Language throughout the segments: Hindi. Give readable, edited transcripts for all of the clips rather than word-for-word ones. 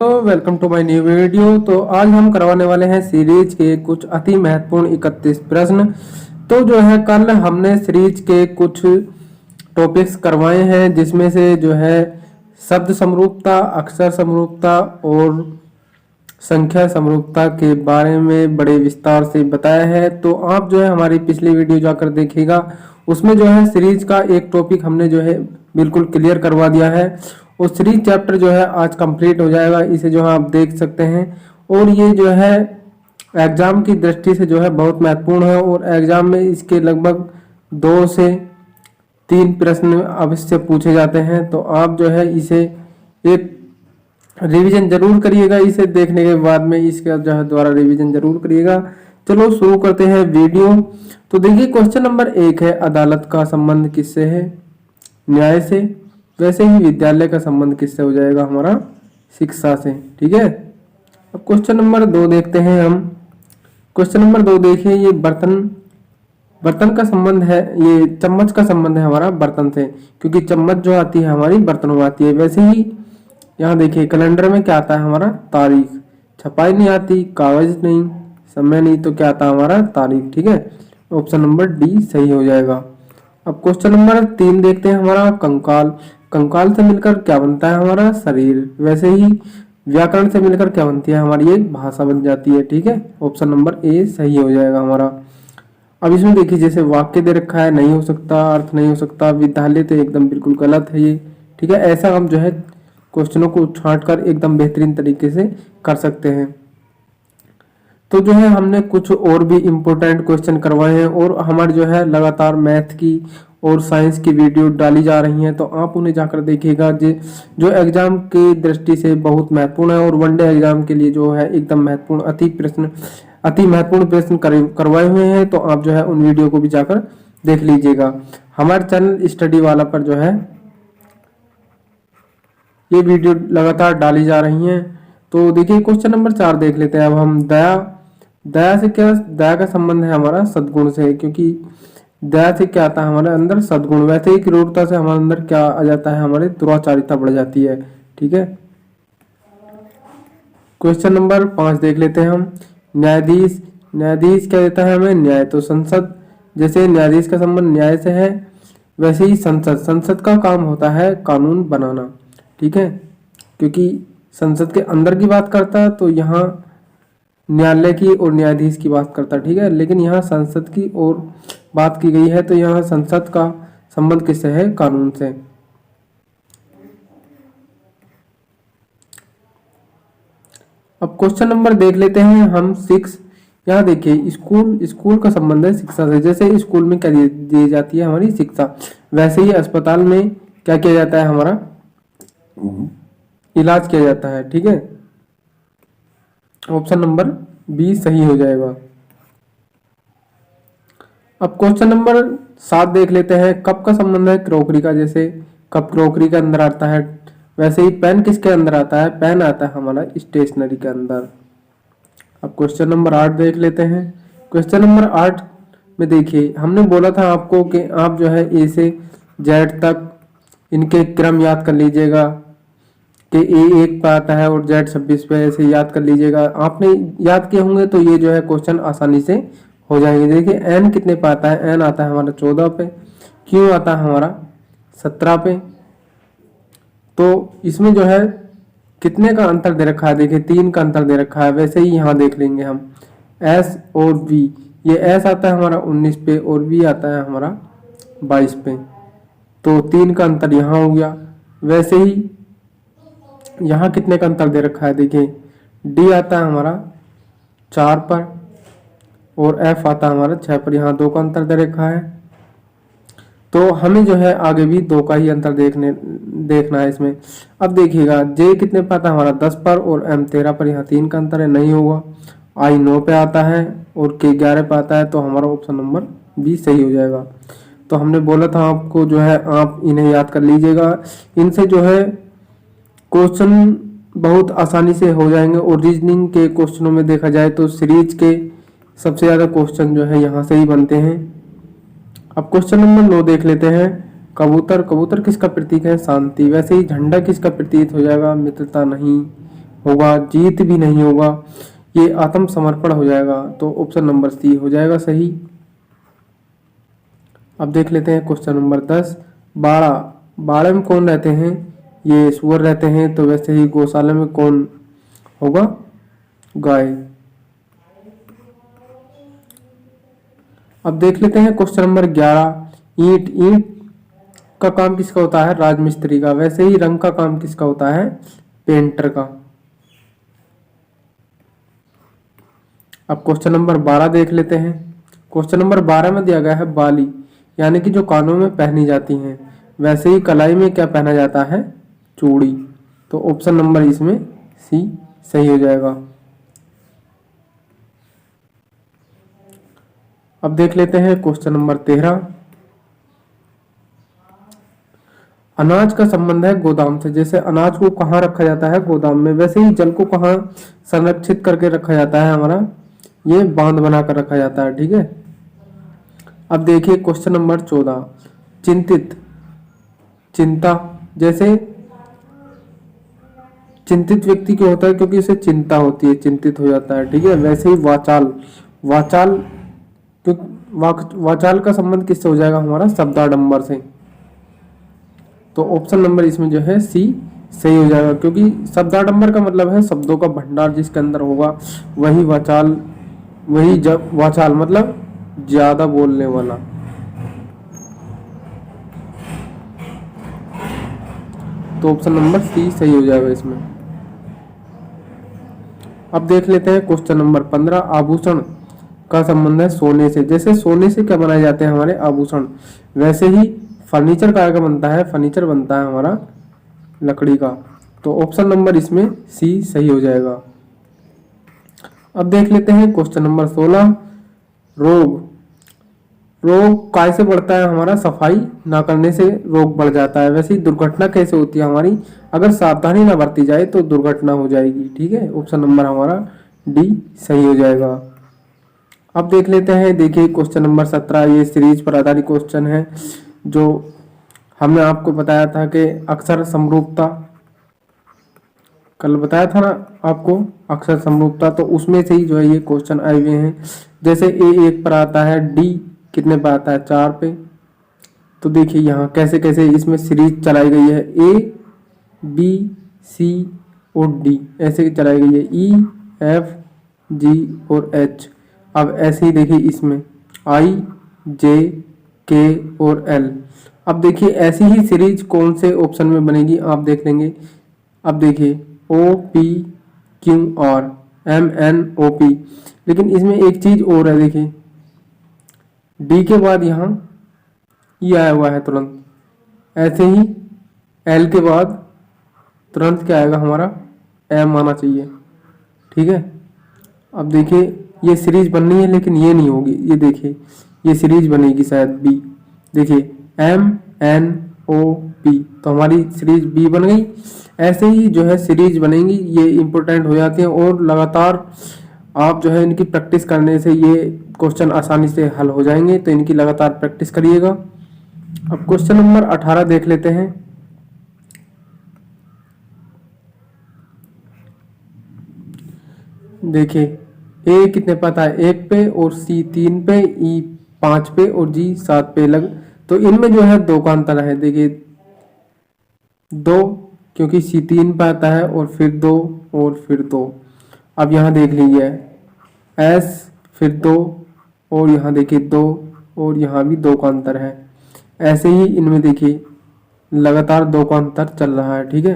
तो welcome to my new video. तो आज हम करवाने वाले हैं सीरीज के कुछ अति महत्वपूर्ण 31 प्रश्न। तो जो है कल हमने सीरीज के कुछ टॉपिक्स करवाए हैं, जिसमें से जो है शब्द समरूपता, अक्षर समरूपता और संख्या समरूपता के बारे में बड़े विस्तार से बताया है। तो आप जो है हमारी पिछली वीडियो जाकर देखिएगा, उसमें जो है सीरीज का एक टॉपिक हमने जो है बिल्कुल क्लियर करवा दिया है। और सीरीज चैप्टर जो है आज कंप्लीट हो जाएगा, इसे जो है आप देख सकते हैं। और ये जो है एग्जाम की दृष्टि से जो है बहुत महत्वपूर्ण है, और एग्जाम में इसके लगभग 2 से 3 प्रश्न अवश्य पूछे जाते हैं। तो आप जो है इसे एक रिवीजन जरूर करिएगा, इसे देखने के बाद में इसका जो है द्वारा रिवीजन जरूर करिएगा। चलो शुरू करते हैं वीडियो। तो देखिए क्वेश्चन नंबर 1 है, अदालत का संबंध किससे है? न्याय से। वैसे ही विद्यालय का संबंध किससे हो जाएगा? हमारा शिक्षा से। ठीक है। अब क्वेश्चन नंबर 2 देखते हैं हम। क्वेश्चन नंबर 2 देखिए, ये बर्तन का संबंध है, ये चम्मच का संबंध है हमारा बर्तन से, क्योंकि चम्मच जो आती है हमारी बर्तनों में आती है। वैसे ही यहाँ देखिए कैलेंडर में क्या आता है हमारा? तारीख। छपाई नहीं आती, कागज नहीं, समय नहीं, तो क्या आता है हमारा? तारीख। ठीक है, ऑप्शन नंबर डी सही हो जाएगा। अब क्वेश्चन नंबर 3 देखते हैं, हमारा कंकाल। कंकाल से मिलकर क्या बनता है हमारा? शरीर। वैसे ही व्याकरण से मिलकर क्या बनती है हमारी? एक भाषा बन जाती है। ठीक है, ऑप्शन नंबर ए सही हो जाएगा हमारा। अब इसमें देखिए जैसे वाक्य दे रखा है, नहीं हो सकता, अर्थ नहीं हो सकता, विद्यालय तो एकदम बिल्कुल गलत है ये। ठीक है, ऐसा हम जो है क्वेश्चनों को छांट कर एकदम बेहतरीन तरीके से कर सकते हैं। तो जो है हमने कुछ और भी इम्पोर्टेंट क्वेश्चन करवाए हैं, और हमारे जो है लगातार मैथ की और साइंस की वीडियो डाली जा रही हैं, तो आप उन्हें जाकर देखिएगा। जो एग्जाम की दृष्टि से बहुत महत्वपूर्ण है, और वनडे एग्जाम के लिए जो है एकदम महत्वपूर्ण अति महत्वपूर्ण प्रश्न करवाए हुए हैं। तो आप जो है उन वीडियो को भी जाकर देख लीजिएगा। हमारे चैनल स्टडी वाला पर जो है ये वीडियो लगातार डाली जा रही हैं। तो देखिए क्वेश्चन नंबर 4 देख लेते हैं अब हम। दया से क्या? दया का संबंध है हमारा सद्गुण से, क्योंकि दया से क्या आता है हमारे अंदर? सद्गुण। वैसे ही क्रूरता से हमारे अंदर क्या आ जाता है? हमारे दुराचारिता बढ़ जाती है। ठीक है, क्वेश्चन नंबर 5 देख लेते हैं हम। न्यायाधीश। न्यायाधीश क्या देता है हमें? न्याय। तो संसद, जैसे न्यायाधीश का संबंध न्याय से है, वैसे ही संसद का काम होता है कानून बनाना। ठीक है, क्योंकि संसद के अंदर की बात करता है, तो यहाँ न्यायालय की और न्यायाधीश की बात करता है। ठीक है, लेकिन यहाँ संसद की और बात की गई है, तो यहाँ संसद का संबंध किससे है? कानून से। अब क्वेश्चन नंबर देख लेते हैं हम 6। यहाँ देखिए स्कूल का संबंध है शिक्षा से। जैसे स्कूल में क्या दी जाती है? हमारी शिक्षा। वैसे ही अस्पताल में क्या किया जाता है? हमारा इलाज किया जाता है। ठीक है, ऑप्शन नंबर बी सही हो जाएगा। अब क्वेश्चन नंबर 7 देख लेते हैं। कप का संबंध है क्रॉकरी का। जैसे कप क्रॉकरी के अंदर आता है, वैसे ही पेन किसके अंदर आता है? पेन आता है हमारा स्टेशनरी के अंदर। अब क्वेश्चन नंबर 8 देख लेते हैं। क्वेश्चन नंबर 8 में देखिए हमने बोला था आपको कि आप जो है ए से जेड तक इनके क्रम याद कर लीजिएगा, कि ए 1 पे आता है और जेड 26 पे, ऐसे याद कर लीजिएगा। आपने याद किए होंगे तो ये जो है क्वेश्चन आसानी से हो जाएंगे। देखिए एन कितने पे आता है? एन आता है हमारा 14 पे। क्यू आता है हमारा 17 पे। तो इसमें जो है कितने का अंतर दे रखा है? देखिए 3 का अंतर दे रखा है। वैसे ही यहाँ देख लेंगे हम एस और वी। ये एस आता है हमारा 19 पे और वी आता है हमारा 22 पे। तो 3 का अंतर यहाँ हो गया। वैसे ही यहाँ कितने का अंतर दे रखा है? देखिए डी आता है हमारा 4 पर और एफ आता है हमारा 6 पर। यहाँ 2 का अंतर दे रखा है, तो हमें जो है आगे भी 2 का ही अंतर देखना है इसमें। अब देखिएगा जे कितने पे आता है? हमारा 10 पर और एम 13 पर। यहाँ 3 का अंतर है, नहीं होगा। आई 9 पे आता है और के 11 पे आता है, तो हमारा ऑप्शन नंबर बी सही हो जाएगा। तो हमने बोला था आपको जो है आप इन्हें याद कर लीजिएगा। इनसे जो है क्वेश्चन बहुत आसानी से हो जाएंगे। और रीजनिंग के क्वेश्चनों में देखा जाए तो सीरीज के सबसे ज़्यादा क्वेश्चन जो है यहाँ से ही बनते हैं। अब क्वेश्चन नंबर 9 देख लेते हैं। कबूतर। कबूतर किसका प्रतीक है? शांति। वैसे ही झंडा किसका प्रतीक हो जाएगा? मित्रता नहीं, होगा, जीत भी नहीं होगा, ये आत्मसमर्पण हो जाएगा। तो ऑप्शन नंबर सी हो जाएगा सही। अब देख लेते हैं क्वेश्चन नंबर 10। बाड़ा, बाड़े में कौन रहते हैं? ये सुअर रहते हैं। तो वैसे ही गौशाला में कौन होगा? गाय। अब देख लेते हैं क्वेश्चन नंबर 11। ईंट, ईंट का काम किसका होता है? राजमिस्त्री का। वैसे ही रंग का काम किसका होता है? पेंटर का। अब क्वेश्चन नंबर 12 देख लेते हैं। क्वेश्चन नंबर 12 में दिया गया है बाली, यानी कि जो कानों में पहनी जाती हैं। वैसे ही कलाई में क्या पहना जाता है? चूड़ी। तो ऑप्शन नंबर इसमें सी सही हो जाएगा। अब देख लेते हैं क्वेश्चन नंबर 13। अनाज का संबंध है गोदाम से। जैसे अनाज को कहाँ रखा जाता है? गोदाम में। वैसे ही जल को कहाँ संरक्षित करके रखा जाता है? हमारा ये बांध बनाकर रखा जाता है। ठीक है। अब देखिए क्वेश्चन नंबर 14। चिंतित, चिंता। जैसे चिंतित व्यक्ति क्यों होता है? क्योंकि उसे चिंता होती है, चिंतित हो जाता है। ठीक है। वैसे ही वाचाल, वाचाल, तो वाचाल का संबंध किससे हो जाएगा? हमारा शब्दाडंबर से। तो ऑप्शन नंबर इसमें जो है सी सही हो जाएगा, क्योंकि शब्दाडंबर का मतलब है शब्दों का भंडार जिसके अंदर होगा, वही वाचाल, वही जब वाचाल मतलब ज्यादा बोलने वाला। तो ऑप्शन नंबर सी सही हो जाएगा इसमें। अब देख लेते हैं क्वेश्चन नंबर 15। आभूषण का संबंध है सोने से। जैसे सोने से क्या बनाए जाते हैं? हमारे आभूषण। वैसे ही फर्नीचर का बनता है, फर्नीचर बनता है हमारा लकड़ी का। तो ऑप्शन नंबर इसमें सी सही हो जाएगा। अब देख लेते हैं क्वेश्चन नंबर 16। रोग, रोग काय से बढ़ता है? हमारा सफाई ना करने से रोग बढ़ जाता है। वैसे ही दुर्घटना कैसे होती है? हमारी अगर सावधानी ना बरती जाए तो दुर्घटना हो जाएगी। ठीक है। ऑप्शन नंबर हमारा डी सही हो जाएगा। अब देख लेते हैं, देखिए क्वेश्चन नंबर 17। ये सीरीज पर आधारित क्वेश्चन है, जो हमने आपको बताया था कि अक्षर समरूपता, कल बताया था ना आपको अक्षर समरूपता, तो उसमें से ही जो है ये क्वेश्चन आए हुए हैं। जैसे A1 पर आता है, डी कितने पर आता है? 4 पे। तो देखिए यहाँ कैसे कैसे इसमें सीरीज चलाई गई है। ए, बी, सी और डी ऐसे चलाई गई है। ई, एफ, जी और एच। अब ऐसे ही देखिए इसमें आई, जे, के और एल। अब देखिए ऐसी ही सीरीज कौन से ऑप्शन में बनेगी आप देख लेंगे। अब देखिए O, P, Q, R, M, N, O, P. लेकिन इसमें एक चीज और है, देखिए डी के बाद यहाँ ई आया हुआ है तुरंत। ऐसे ही एल के बाद तुरंत क्या आएगा? हमारा एम आना चाहिए। ठीक है। अब देखिए ये सीरीज बननी है, लेकिन ये नहीं होगी। ये देखिए ये सीरीज बनेगी शायद बी। देखिए एम, एन, ओ, पी। तो हमारी सीरीज बी बन गई। ऐसे ही जो है सीरीज बनेंगी, ये इंपॉर्टेंट हो जाती है। और लगातार आप जो है इनकी प्रैक्टिस करने से ये क्वेश्चन आसानी से हल हो जाएंगे। तो इनकी लगातार प्रैक्टिस करिएगा। अब क्वेश्चन नंबर 18 देख लेते हैं। देखिए ए कितने पे आता है? 1 पे, और सी 3 पे, ई 5 पे और जी 7 पे लग। तो इनमें जो है 2 का अंतर है। देखिए 2, क्योंकि सी 3 पे आता है, और फिर 2 और फिर 2। अब यहाँ देख लीजिए एस, फिर 2 और यहाँ देखिए 2 और यहाँ भी 2 का अंतर है। ऐसे ही इनमें देखिए लगातार 2 का अंतर चल रहा है। ठीक है।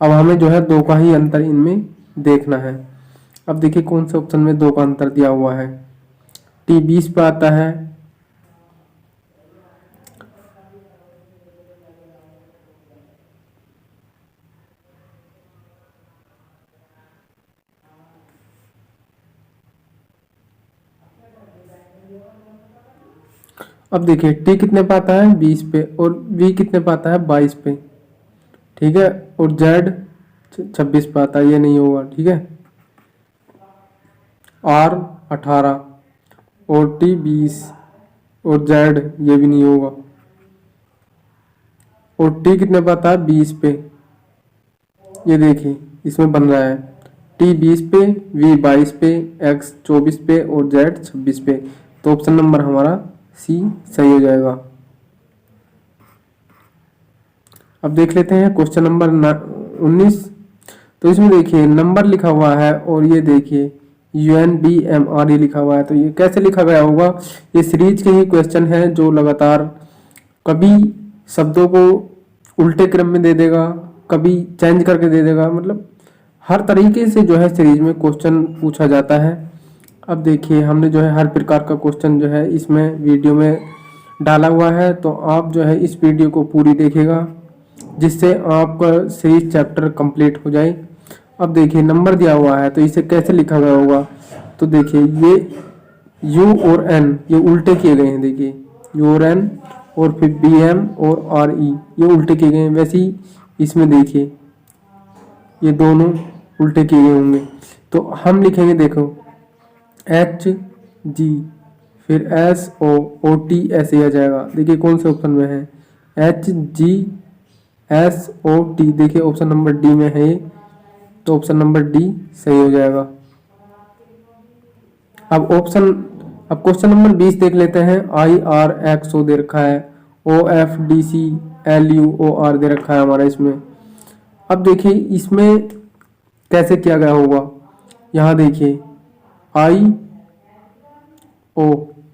अब हमें जो है 2 का ही अंतर इनमें देखना है। अब देखिए कौन से ऑप्शन में 2 का अंतर दिया हुआ है। टी 20 पे आता है। अब देखिए टी कितने पे आता है? 20 पे, और वी कितने पे आता है? 22 पे। ठीक है। और जेड 26 पे आता है, ये नहीं होगा। ठीक है। आर 18 और टी 20 और जेड ये भी नहीं होगा। और टी कितने पे आता है? 20 पे। ये देखिए इसमें बन रहा है टी 20 पे, वी 22 पे, एक्स 24 पे और जेड 26 पे। तो ऑप्शन नंबर हमारा सी सही हो जाएगा। अब देख लेते हैं क्वेश्चन नंबर 19। तो इसमें देखिए नंबर लिखा हुआ है और ये देखिए UNBMR ये लिखा हुआ है। तो ये कैसे लिखा गया होगा? ये सीरीज के ही क्वेश्चन है जो लगातार कभी शब्दों को उल्टे क्रम में दे देगा, कभी चेंज करके दे देगा, मतलब हर तरीके से जो है सीरीज में क्वेश्चन पूछा जाता है। अब देखिए हमने जो है हर प्रकार का क्वेश्चन जो है इसमें वीडियो में डाला हुआ है, तो आप जो है इस वीडियो को पूरी देखिएगा जिससे आपका सीरीज चैप्टर कंप्लीट हो जाए। अब देखिए नंबर दिया हुआ है तो इसे कैसे लिखा गया होगा? तो देखिए ये U और N ये उल्टे किए गए हैं। देखिए U और N और फिर BM और RE ये उल्टे किए गए हैं। वैसे ही इसमें देखिए ये दोनों उल्टे किए गए होंगे। तो हम लिखेंगे, देखो HG फिर SOOT ऐसे आ जाएगा। देखिए कौन से ऑप्शन में है? HGSOT। देखिए ऑप्शन नंबर डी में है ये, तो ऑप्शन नंबर डी सही हो जाएगा। अब क्वेश्चन नंबर 20 देख लेते हैं। IRXO दे रखा है, OFDCLUOR दे रखा है हमारा इसमें। अब देखिए इसमें कैसे किया गया होगा? यहाँ देखिए IO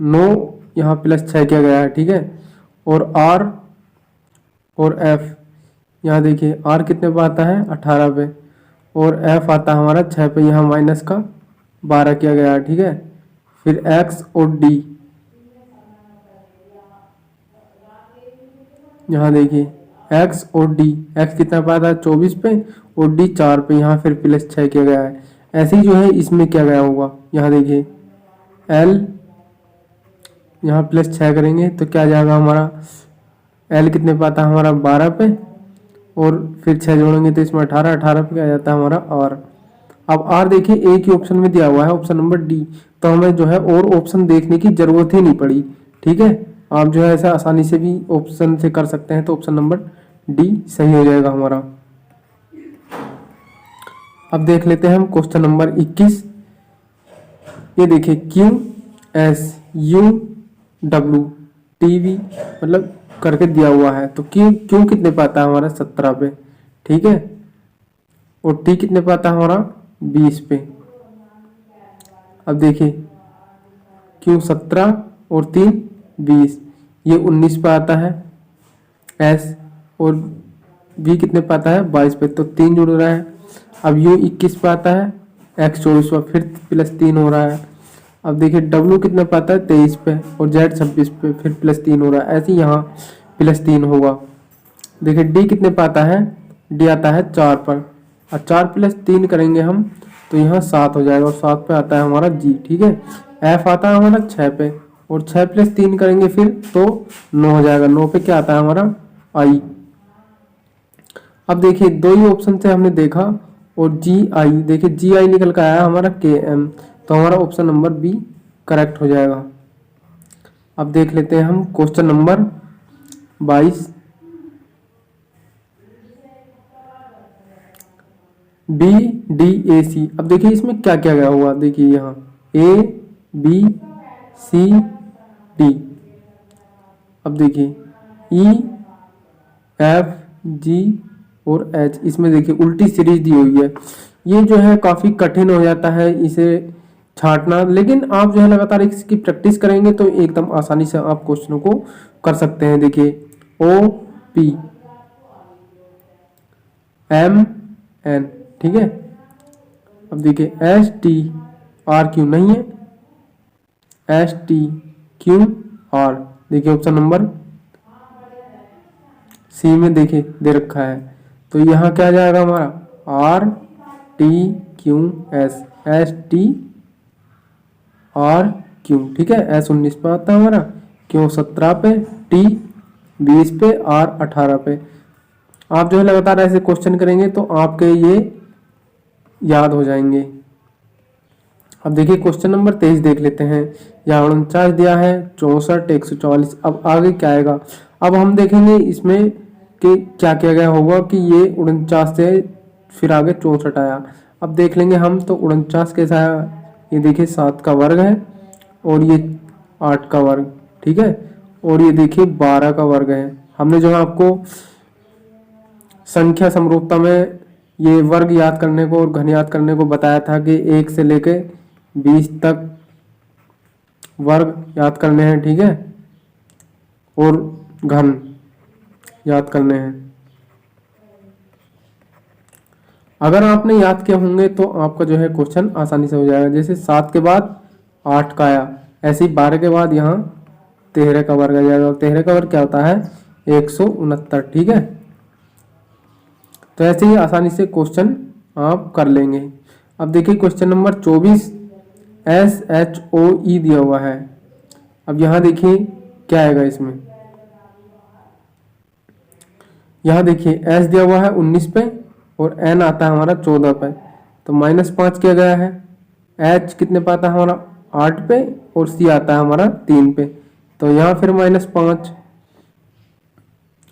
नो यहाँ +6 किया गया है, ठीक है। और R और F यहाँ देखिए R कितने पे आता है? 18 पे, और F आता है हमारा 6 पे, यहाँ माइनस का 12 किया गया है, ठीक है। फिर X और D यहाँ देखिए X और D, X कितना पे आता है? 24 पे, और D 4 पे, यहाँ फिर +6 किया गया है। ऐसे ही जो है इसमें किया गया होगा। यहाँ देखिए L यहाँ +6 करेंगे तो क्या जाएगा हमारा? L कितने पे आता है हमारा? 12 पे, और फिर 6 जोड़ेंगे तो इसमें 18 पे क्या जाता है हमारा? R। अब R देखिए एक ही ऑप्शन में दिया हुआ है, ऑप्शन नंबर डी, तो हमें जो है और ऑप्शन देखने की जरूरत ही नहीं पड़ी, ठीक है। आप जो है ऐसा आसानी से भी ऑप्शन से कर सकते हैं, तो ऑप्शन नंबर डी सही हो जाएगा हमारा। अब देख लेते हैं हम क्वेश्चन नंबर 21। ये देखिए QSUWTV मतलब करके दिया हुआ है। तो क्यू कितने पे आता है हमारा? 17 पे, ठीक है। और टी कितने पे आता है हमारा? 20 पे। अब देखिए क्यू 17 और 3 20, ये 19 पे आता है। एस और बी कितने पे आता है? 22 पे, तो 3 जुड़ रहा है। अब यू 21 पे आता है, एक्स 24 पे, फिर +3 हो रहा है। अब देखिए डब्ल्यू कितने पे आता है? 23 पे, और जेड 26 पे, फिर +3 हो रहा है। ऐसे ही यहाँ +3 होगा। देखिए डी कितने पे आता है? डी आता है 4 पर, और 4 + 3 करेंगे हम तो यहाँ 7 हो जाएगा, और 7 पे आता है हमारा जी, ठीक है। एफ आता है हमारा 6 पे, और 6 + 3 करेंगे फिर तो 9 हो जाएगा। 9 पे क्या आता है हमारा? आई। अब देखिए दो ही ऑप्शन से हमने देखा, और जी आई, देखिए जी आई निकल कर आया हमारा KM, तो हमारा ऑप्शन नंबर बी करेक्ट हो जाएगा। अब देख लेते हैं हम क्वेश्चन नंबर 22। BDAC। अब देखिए इसमें क्या क्या गया हुआ? देखिए यहाँ ABCD। अब देखिए EFG और H, इसमें देखिए उल्टी सीरीज दी हुई है। ये जो है काफी कठिन हो जाता है इसे छांटना, लेकिन आप जो है लगातार इसकी प्रैक्टिस करेंगे तो एकदम आसानी से आप क्वेश्चनों को कर सकते हैं। देखिए OPMN, ठीक है। अब देखिए STRQ नहीं है, STQR, देखिए ऑप्शन नंबर सी में देखिए दे रखा है। तो यहाँ क्या आ जाएगा हमारा? RTQS, STRQ, ठीक है। S 19 पे आता है हमारा, Q 17 पे, T 20 पे, R 18 पे। आप जो है लगातार ऐसे क्वेश्चन करेंगे तो आपके ये याद हो जाएंगे। अब देखिए क्वेश्चन नंबर 23 देख लेते हैं। यहाँ 49 दिया है, 64, 144। अब आगे क्या आएगा? अब हम देखेंगे इसमें कि क्या किया गया होगा कि ये 49 से फिर आगे 64 आया। अब देख लेंगे हम तो 49 कैसा है, ये देखिए 7 का वर्ग है और ये 8 का वर्ग, ठीक है, और ये देखिए 12 का वर्ग है। हमने जो है आपको संख्या समरूपता में ये वर्ग याद करने को और घन याद करने को बताया था कि 1 से लेके 20 तक वर्ग याद करने हैं, ठीक है, और घन याद करने हैं। अगर आपने याद किए होंगे तो आपका जो है क्वेश्चन आसानी से हो जाएगा। जैसे 7 के बाद 8 का आया, ऐसे ही 12 के बाद यहाँ 13 का वर्ग आ जाएगा, और 13 का वर्ग क्या होता है 169, ठीक है। तो ऐसे ही आसानी से क्वेश्चन आप कर लेंगे। अब देखिए क्वेश्चन नंबर 24 SHOE दिया हुआ है। अब यहाँ देखिए क्या आएगा इसमें, यहाँ देखिए S दिया हुआ है 19 पे और N आता है हमारा 14 पे, तो -5 किया गया है। H कितने पे आता है हमारा 8 पे और C आता है हमारा 3 पे, तो यहाँ फिर -5।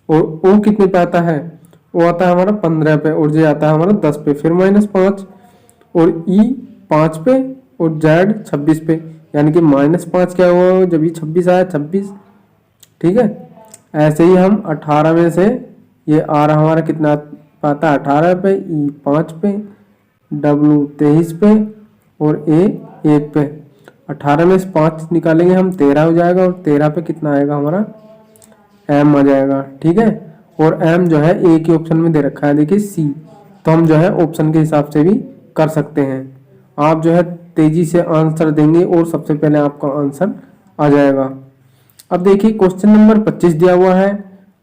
और O कितने पे आता है, O आता है हमारा 15 पे और J आता है हमारा 10 पे, फिर -5। और E 5 पे और Z 26 पे, यानी कि -5 क्या हुआ जब ये 26 आया 26, ठीक है। ऐसे ही हम 18 में से ये आ रहा हमारा कितना पाता है 18 पे, E 5 पे, W 23 पे और A 1 पे। 18 में से 5 निकालेंगे हम 13 हो जाएगा, और 13 पे कितना आएगा हमारा M आ जाएगा, ठीक है। और M जो है एक ही ऑप्शन में दे रखा है, देखिए C, तो हम जो है ऑप्शन के हिसाब से भी कर सकते हैं। आप जो है तेजी से आंसर देंगे और सबसे पहले आपका आंसर आ जाएगा। अब देखिए क्वेश्चन नंबर 25 दिया हुआ है।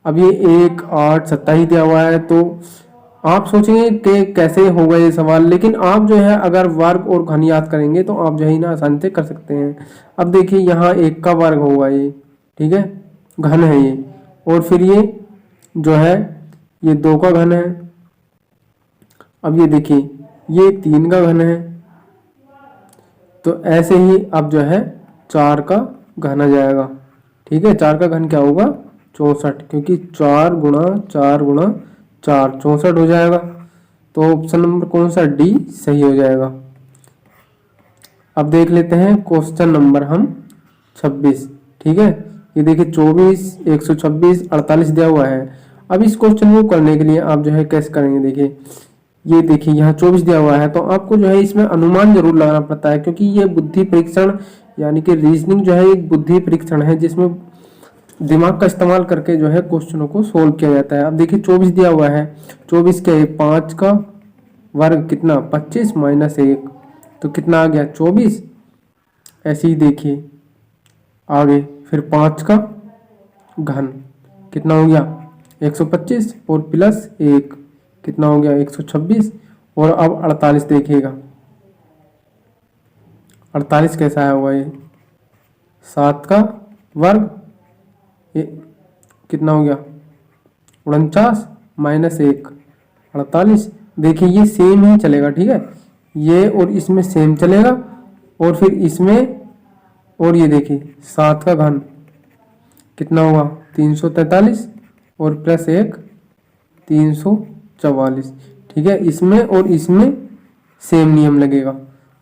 अब ये 1 8 27 दिया हुआ है, तो आप सोचेंगे कि कैसे होगा ये सवाल, लेकिन आप जो है अगर वर्ग और घन याद करेंगे तो आप जो है ना आसानी से कर सकते हैं। अब देखिए यहाँ 1 का वर्ग होगा ये, ठीक है, घन है ये, और फिर ये जो है ये 2 का घन है। अब ये देखिए ये 3 का घन है, तो ऐसे ही अब जो है 4 का घन आ जाएगा, ठीक है। 4 का घन क्या होगा 64, क्योंकि 4 गुणा 4 गुणा 4 64 हो जाएगा। तो ऑप्शन नंबर कौन सा डी सही हो जाएगा। अब देख लेते हैं क्वेश्चन नंबर हम 26, ठीक है। ये देखिए 24 126 48 दिया हुआ है। अब इस क्वेश्चन को करने के लिए आप जो है कैसे करेंगे, देखिए ये देखिए यहाँ 24 दिया हुआ है, तो आपको जो है इसमें अनुमान जरूर लगाना पड़ता है, क्योंकि ये बुद्धि परीक्षण यानी कि रीजनिंग जो है एक बुद्धि परीक्षण है जिसमें दिमाग का इस्तेमाल करके जो है क्वेश्चनों को सोल्व किया जाता है। अब देखिए 24 दिया हुआ है, 24 के 5 का वर्ग कितना 25 -1, तो कितना आ गया 24। ऐसे ही देखिए आगे फिर 5 का घन कितना हो गया 125 और +1 कितना हो गया 126। और अब 48 देखिएगा, 48 कैसा है हुआ ये 7 का वर्ग, ये कितना हो गया 49 -1 48। देखिए ये सेम ही चलेगा, ठीक है, ये और इसमें सेम चलेगा, और फिर इसमें और ये देखिए 7 का घन कितना होगा 343 और +1 344, ठीक है। इसमें और इसमें सेम नियम लगेगा,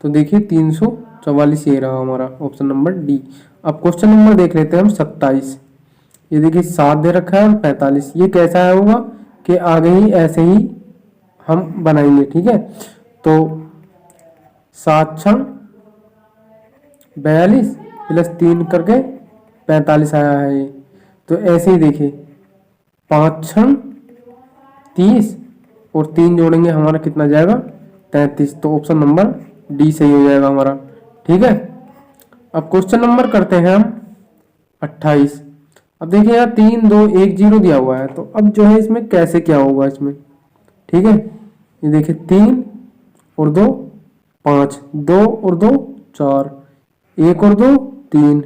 तो देखिए 344 ये रहा हमारा ऑप्शन नंबर डी। अब क्वेश्चन नंबर देख लेते हैं हम 27। ये देखिए 7 दे रखा है और 45, ये कैसा है होगा कि आगे ही ऐसे ही हम बनाएंगे, ठीक है। तो 7 6 42 +3 करके 45 आया है ये, तो ऐसे ही देखिए 5 6 30 और 3 जोड़ेंगे हमारा कितना जाएगा 33, तो ऑप्शन नंबर डी सही हो जाएगा हमारा, ठीक है। अब क्वेश्चन नंबर करते हैं हम 28। अब देखिए यहाँ 3 2 1 0 दिया हुआ है, तो अब जो है इसमें कैसे क्या होगा इसमें, ठीक है। ये देखिए 3 और 2 5, 2 और 2 4, 1 और 2 3,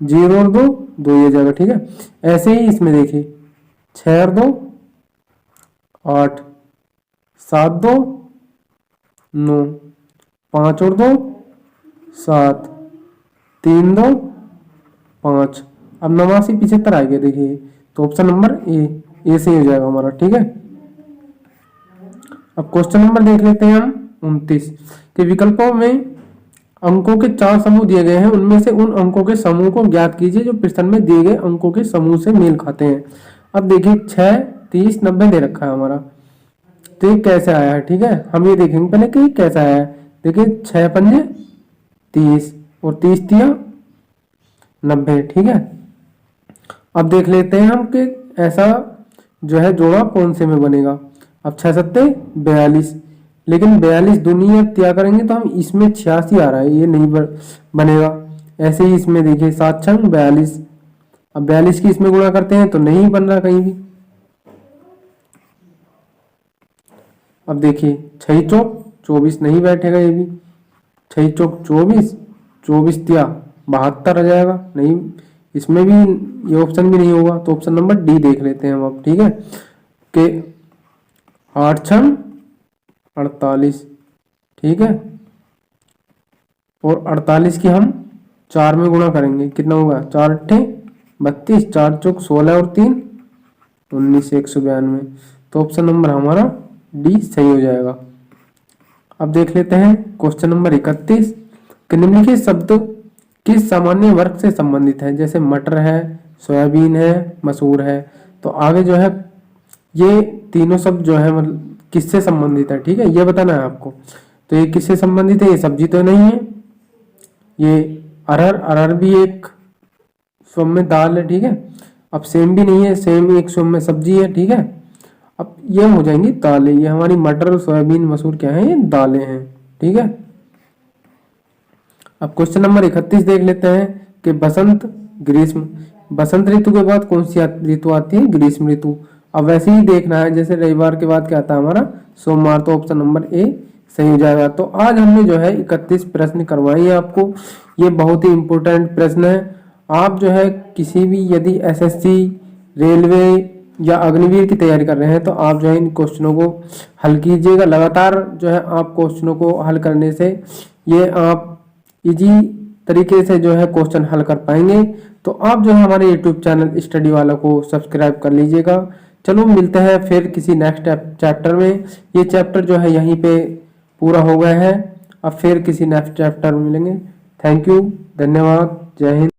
0 और 2 2 ये जाएगा, ठीक है। ऐसे ही इसमें देखिए 6 और 2 8, 7 2 9, 5 और 2 7, 3 2 5। अब 89 75 आ गया, देखिए तो ऑप्शन नंबर ए सही हो जाएगा हमारा, ठीक है। अब क्वेश्चन नंबर देख लेते हैं हम 29 के विकल्पों में अंकों के 4 समूह दिए गए हैं, उनमें से उन अंकों के समूह को ज्ञात कीजिए जो प्रश्न में दिए गए अंकों के समूह से मेल खाते हैं। अब देखिए 6, 30, 90 दे रखा है हमारा, तो ये कैसे आया है, ठीक है, हम ये देखेंगे पहले कि कैसा आया है। देखिए 6 पंजे 30 और 30 तिया 90, ठीक है। अब देख लेते हैं हम कि ऐसा जो है जोड़ा कौन से में बनेगा। अब 6 सत्ते 42, लेकिन 42 दूनी या तिया करेंगे तो हम इसमें 86 आ रहा है, ये नहीं बनेगा। ऐसे ही इसमें देखिए 7 छंग 42, अब 42 की इसमें गुणा करते हैं तो नहीं बन रहा कहीं भी। अब देखिए 6 चौक 24 नहीं बैठेगा, ये भी 6 चौक 24, 24 तिया 72 आ जाएगा, नहीं इसमें भी ये ऑप्शन भी नहीं होगा, तो ऑप्शन नंबर डी देख लेते हैं हम अब, ठीक है, कि 8 छंग 48, ठीक है, और 48 की हम 4 में गुणा करेंगे, कितना होगा 4 अट्ठे 32, 4 चौक 16 और 3 19, 192, तो ऑप्शन नंबर हमारा डी सही हो जाएगा। अब देख लेते हैं क्वेश्चन नंबर 31 कि निम्नलिखित शब्द किस सामान्य वर्ग से संबंधित है, जैसे मटर है, सोयाबीन है, मसूर है, तो आगे जो है ये तीनों शब्द जो है मतलब किससे संबंधित है, ठीक है, ये बताना है आपको। तो ये किससे संबंधित है, ये सब्जी तो नहीं है, ये अरहर, अरहर भी एक स्वम में दाल है, ठीक है। अब सेम भी नहीं है, सेम एक स्वम में सब्जी है, ठीक है। अब ये हो जाएंगी दालें, ये हमारी मटर, सोयाबीन, मसूर क्या है, ये दालें हैं, ठीक है। अब क्वेश्चन नंबर 31 देख लेते हैं कि बसंत, ग्रीष्म, बसंत ऋतु के बाद कौन सी ऋतु आती है, ग्रीष्म ऋतु। अब वैसे ही देखना है जैसे रविवार के बाद क्या आता है हमारा, सोमवार, तो ऑप्शन नंबर ए सही हो जाएगा। तो आज हमने जो है 31 प्रश्न करवाए हैं आपको, ये बहुत ही इंपॉर्टेंट प्रश्न है। आप जो है किसी भी यदि एसएससी, रेलवे या अग्निवीर की तैयारी कर रहे हैं तो आप जो है इन क्वेश्चनों को हल कीजिएगा। लगातार जो है आप क्वेश्चनों को हल करने से ये आप इजी तरीके से जो है क्वेश्चन हल कर पाएंगे। तो आप जो है हमारे यूट्यूब चैनल स्टडी वाला को सब्सक्राइब कर लीजिएगा। चलो मिलते हैं फिर किसी नेक्स्ट चैप्टर में। ये चैप्टर जो है यहीं पे पूरा हो गया है, अब फिर किसी नेक्स्ट चैप्टर में मिलेंगे। थैंक यू, धन्यवाद, जय हिंद।